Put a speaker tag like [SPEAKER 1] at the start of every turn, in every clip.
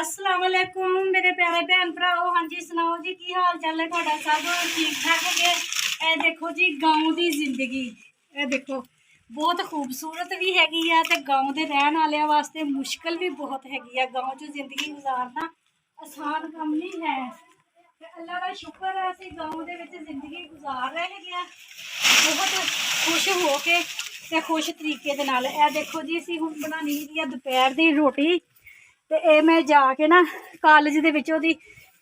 [SPEAKER 1] अस्सलाम वालेकुम मेरे प्यारे भैन भराओ। हाँ जी सुनाओ जी की हाल चाल है ਤੁਹਾਡਾ सब ठीक ठाक है। ए देखो जी गाँव की जिंदगी ए देखो बहुत खूबसूरत भी हैगी आ ते गाँव के रहने वाले वास्ते मुश्किल भी बहुत हैगी आ। गाँव च जिंदगी गुजारना आसान काम नहीं है। अल्लाह का शुक्र है असं गाँव के जिंदगी गुजार रहे हैं बहुत खुश हो के ते खुश तरीके दे नाल। ए देखो जी असीं हुण बनानी है दोपहर की रोटी ते ए मैं जाके ना कॉलेज दे विच ओहदी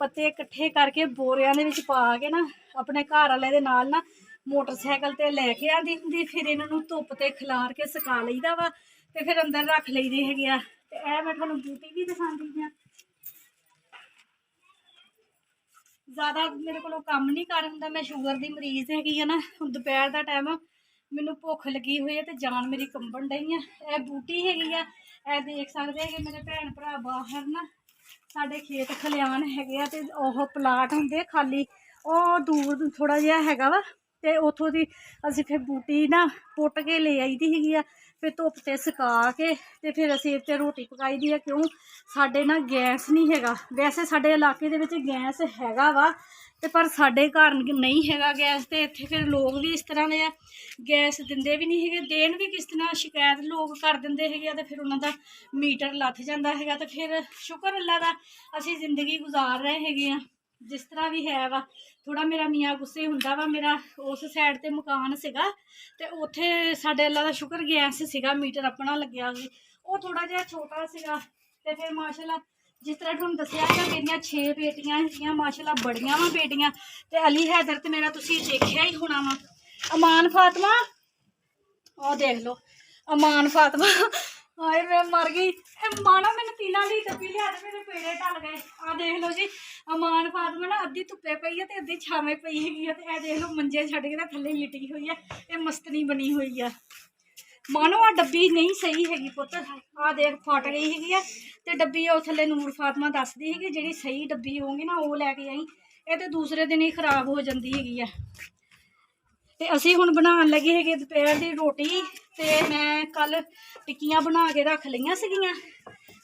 [SPEAKER 1] पत्ते इकट्ठे करके बोरियां दे विच पा के ना अपने घर वाले दे नाल ना मोटरसाइकिल ते लैके आंदी हुंदी। फिर इन्हां नूं धुप्प ते खिलार के सुका लईदा वा ते फिर अंदर रख लईदे हैगे आ। ते ए मैं तुहानूं बूटी भी दिखांदी हां। ज़्यादा मेरे को काम नहीं कर हुंदा, मैं शुगर की मरीज़ हैगी है ना। हुण दोपहर का टाइम मैनू भुख लगी हुई है तो जान मेरी कंबन डई है। यह बूटी हैगी है, यह देख सकते हैं मेरे भैन भरा बाहर ना साढ़े खेत खलियान हैगे ते ओह प्लाट होंदे खाली ओह दूर थोड़ा जिहा हैगा वा ते उथों दी असीं फिर बूटी ना पुट के ले आई दी हैगी आ। फिर धुप्प ते सुका के ते फिर असीं इत्ते रोटी पकाई दी है। क्यों साडे ना गैस नहीं हैगा। वैसे साडे इलाके दे विच गैस हैगा वा ते पर साडे घर नहीं हैगा गैस। ते इत्थे फिर लोग भी इस तरह दे गैस दिंदे भी नहीं हैगे, देन भी किस तरह शिकायत लोग कर दिंदे हैगे ते फिर उन्हां दा मीटर लथ जांदा हैगा। ते फिर शुक्र अल्लाह दा असीं जिंदगी गुजार रहे हैगे आ जिस तरह भी है वा। थोड़ा मेरा मियाँ गुस्से हुंदा वा, मेरा उस साइड ते मकान सीगा ते उत्थे साडे अल्लाह दा शुक्र गैस सीगा, मीटर अपना लग्या सी। वो थोड़ा जिहा छोटा सीगा ते फिर माशाअल्लाह जिस तरह तुहानूं दस्सिया कि मेरियां 6 बेटियां हैगियां माशाअल्लाह बड़ियां वा बेटियां। ते अली हैदर ते मेरा तुसीं देखिया ही होना वा। अमान फातिमा ओ देख लो अमान फातिमा हाय मैं मर गई। माना मैंने 3 लीटर पी लिया तो मेरे पेड़े टल गए। आ देख लो जी अमान फातिमा ना अद्धी धुप्पे पई है ते अद्धी छावे पई हैगी है। ते देख लो मंजे छड्ड के थल्ले लिटी हुई है, ये मस्तनी बनी हुई है। मानो आ डब्बी नहीं सही हैगी पुत्त, आ देख फट गई हैगी है ते डब्बी ओ थल्ले नूर फातिमा दसदी हैगी जिहड़ी सही डब्बी होगी ना वो लैके आई। ये तो दूसरे दिन ही खराब हो जाती हैगी है। ते असीं हुण बनाउण लगे हैगे दोपहर की रोटी। ते मैं कल टिक्कियां बना के रख लईआं सीगियां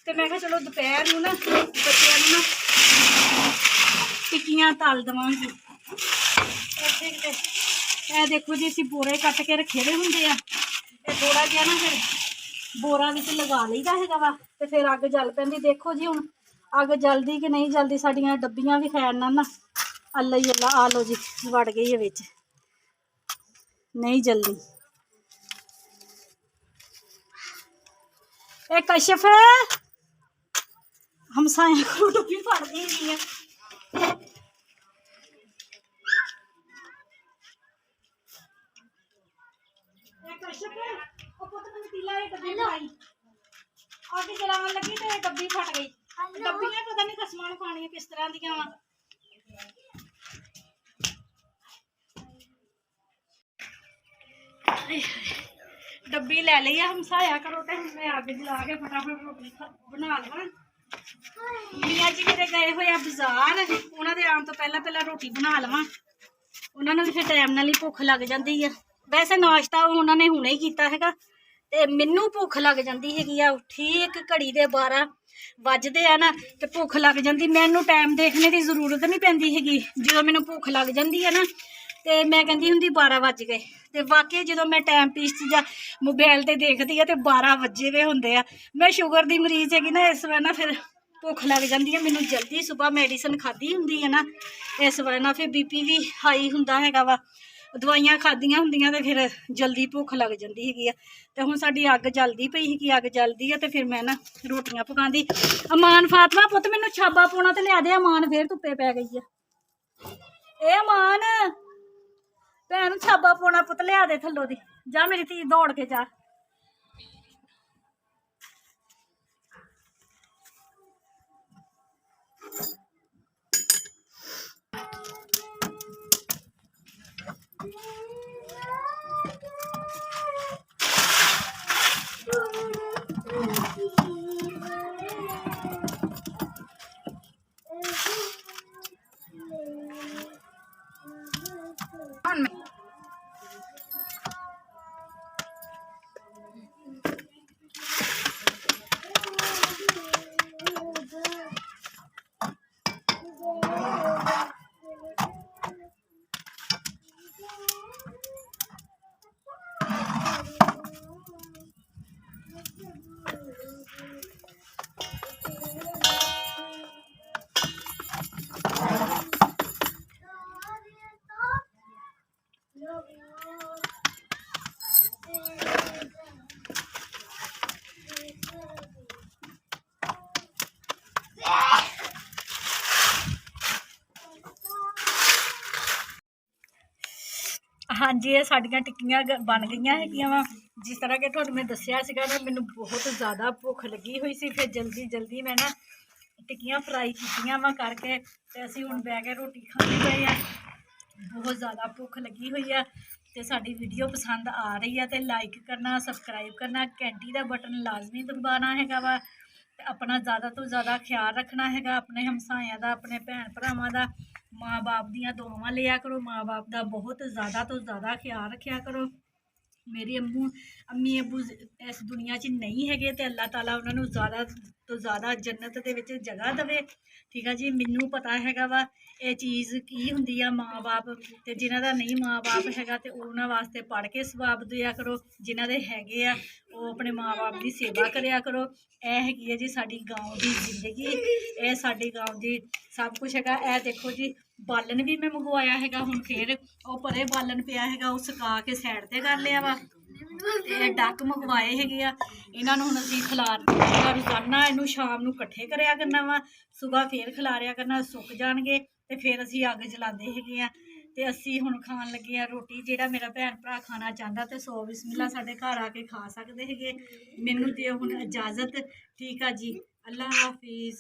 [SPEAKER 1] ते मैं कहा चलो दोपहर नूं ना बच्चिआं नूं ना टिक्कियां तल देवांगी। इत्थे किते ए देखो जी असीं बोरे कट के रखे दे हुंदे आ। थोड़ा जिहा ना फिर बोरा विच लगा लईदा हैगा वा ते फिर अग जल पैंदी। देखो जी हुण अग जलदी कि नहीं जलदी। साडियां डब्बियां भी खैर ना अल्लाह ही अल्लाह आ लो जी वड़ गई है विच, नहीं जल्दी। ए कश्यप हमसाया को डब्बी फड़ गई है। कश्यप ओ पुत्त मैनूं पीला ये डब्बी फड़ाई आगे जलावन लगी तो डब्बी फट गई। डब्बियां पता नहीं खसमां नूं खाणियां किस तरह दियां वा। डब्बी लै ली है हमसाया करो तो मैं अग जला के फटाफट रोटी बना लवां। मियाँ जी मेरे गए हुए आ बाजार, उन्होंने आने तो पहला पहला रोटी बना लवां। उन्होंने भी फिर टाइम नाल ही भुख लग जाती है। वैसे नाश्ता उन्होंने हुणे ही कीता हैगा ते मैनू भुख लग जाती हैगी आ। ठीक घड़ी दे 12 वजदे आ ना ते भुख लग जाती। मैनू टाइम देखने की जरूरत नहीं पैंदी हैगी। जो मैनू भुख लग जाती है ना तो मैं कहती हुंदी 12 वज गए ते वाकई जो मैं टाइम पीस जां मोबाइल ते देखदी है तो 12 वजे वे हुंदे आ। मैं शुगर की मरीज हैगी ना, इस वजह ना फिर भुख लग जाती है मैनू जल्दी। सुबह मेडिसिन खाधी हुंदी है ना, इस वजह ना फिर बीपी भी हाई हुंदा हैगा वा। दवाइयां खादियां हुंदियां ते फिर जल्दी भुख लग जाती हैगी। ते हुण साडी अग जलदी पई ही, अग जलदी है तो फिर मैं ना रोटियां पकांदी। अमान फातिमा पुत्त मैनू छाबा पौना ते लिया दे। अमान फिर धुप्पे पै गई है। ए अमान भैन छाबा पौना पुत्त लिया दे थल्लों दी, जा मेरी धी दौड़ के जा। ਹਾਂਜੀ ਇਹ ਸਾਡੀਆਂ ਟਿੱਕੀਆਂ ਬਣ ਗਈਆਂ ਹੈਗੀਆਂ ਵਾ। ਜਿਸ ਤਰ੍ਹਾਂ ਕਿ ਤੁਹਾਨੂੰ ਮੈਂ ਦੱਸਿਆ ਸੀਗਾ ਨਾ, ਮੈਨੂੰ ਬਹੁਤ ਜ਼ਿਆਦਾ ਭੁੱਖ ਲੱਗੀ ਹੋਈ ਸੀ। ਫਿਰ ਜਲਦੀ ਮੈਂ ਨਾ ਟਿੱਕੀਆਂ ਫਰਾਈ ਕੀਤੀਆਂ ਵਾ ਕਰਕੇ, ਤੇ ਅਸੀਂ ਹੁਣ ਬਹਿ ਕੇ ਰੋਟੀ ਖਾਂਦੇ ਪਏ ਆ। ਬਹੁਤ ਜ਼ਿਆਦਾ ਭੁੱਖ ਲੱਗੀ ਹੋਈ ਆ। ਤੇ ਸਾਡੀ ਵੀਡੀਓ ਪਸੰਦ ਆ ਰਹੀ ਆ ਤੇ ਲਾਈਕ ਕਰਨਾ, ਸਬਸਕ੍ਰਾਈਬ ਕਰਨਾ, ਘੰਟੀ ਦਾ ਬਟਨ ਲਾਜ਼ਮੀ ਦਬਾਉਣਾ ਹੈਗਾ ਵਾ। ਤੇ ਆਪਣਾ ਜ਼ਿਆਦਾ ਤੋਂ ਜ਼ਿਆਦਾ ਖਿਆਲ ਰੱਖਣਾ ਹੈਗਾ, ਆਪਣੇ ਹਮਸਾਇਆਂ ਦਾ, ਆਪਣੇ ਭੈਣ ਭਰਾਵਾਂ ਦਾ। ਮਾਂ ਬਾਪ ਦੀਆਂ ਦੁਆਵਾਂ ਲਿਆ ਕਰੋ, ਮਾਂ ਬਾਪ ਦਾ ਬਹੁਤ ਜ਼ਿਆਦਾ ਤੋਂ ਜ਼ਿਆਦਾ ਖਿਆਲ ਰੱਖਿਆ ਕਰੋ। ਮੇਰੇ ਅੰਮੀ ਅੱਬੂ ਇਸ ਦੁਨੀਆ 'ਚ ਨਹੀਂ ਹੈਗੇ, ਤੇ ਅੱਲਾਹ ਤਾਲਾ ਉਹਨਾਂ ਨੂੰ ਜ਼ਿਆਦਾ ਤੋਂ ਜ਼ਿਆਦਾ ਜੰਨਤ ਦੇ ਵਿੱਚ ਜਗ੍ਹਾ ਦੇਵੇ। ਠੀਕ ਆ ਜੀ। ਮੈਨੂੰ ਪਤਾ ਹੈਗਾ ਵਾ ਇਹ ਚੀਜ਼ ਕੀ ਹੁੰਦੀ ਆ ਮਾਂ ਬਾਪ, ਤੇ ਜਿਨ੍ਹਾਂ ਦਾ ਨਹੀਂ ਮਾਂ ਬਾਪ ਹੈਗਾ ਤੇ ਉਹਨਾਂ ਵਾਸਤੇ ਪੜ੍ਹ ਕੇ ਸਵਾਬ ਦਿਆ ਕਰੋ। ਜਿਨ੍ਹਾਂ ਦੇ ਹੈਗੇ ਆ ਉਹ ਆਪਣੇ ਮਾਂ ਬਾਪ ਦੀ ਸੇਵਾ ਕਰਿਆ ਕਰੋ। ਇਹ ਹੈਗੀ ਹੈ ਜੀ ਸਾਡੀ ਗਾँव ਦੀ ਜ਼ਿੰਦਗੀ, ਇਹ ਸਾਡੇ ਗਾँव ਦੀ ਸਭ ਕੁਛ ਹੈਗਾ। ਇਹ ਦੇਖੋ ਜੀ ਬਾਲਣ ਵੀ ਮੈਂ ਮੰਗਵਾਇਆ ਹੈਗਾ, ਹੁਣ ਫੇਰ ਉਹ ਪਰੇ ਬਾਲਣ ਪਿਆ ਹੈਗਾ, ਉਹ ਸੁਕਾ ਕੇ ਸਾਈਡ ਤੇ ਕਰ ਲਿਆ ਵਾ। ਤੇ ਡੱਕ ਮੰਗਵਾਏ ਹੈਗੇ ਆ, ਇਹਨਾਂ ਨੂੰ ਹੁਣ ਅਸੀਂ ਰੋਜ਼ਾਨਾ ਇਹਨੂੰ ਸ਼ਾਮ ਨੂੰ ਇਕੱਠੇ ਕਰਿਆ ਕਰਨਾ ਵਾ, ਸੁਬਾਹ ਫੇਰ ਖਿਲਾਰਿਆ ਕਰਨਾ, ਸੁੱਕ ਜਾਣਗੇ ਤੇ ਫਿਰ ਅਸੀਂ ਅੱਗ ਜਲਾਉਂਦੇ ਹੈਗੇ ਆ। ਤੇ ਅਸੀਂ ਹੁਣ ਖਾਣ ਲੱਗੇ ਆ ਰੋਟੀ। ਜਿਹੜਾ ਮੇਰਾ ਭੈਣ ਭਰਾ ਖਾਣਾ ਚਾਹੁੰਦਾ ਤੇ 100 ਬਿਸਮਿਲ੍ਲਾ ਸਾਡੇ ਘਰ ਆ ਕੇ ਖਾ ਸਕਦੇ ਹੈਗੇ। ਮੈਨੂੰ ਦਿਓ ਹੁਣ ਇਜਾਜ਼ਤ। ਠੀਕ ਆ ਜੀ, ਅੱਲਾ ਹਾਫਿਜ਼।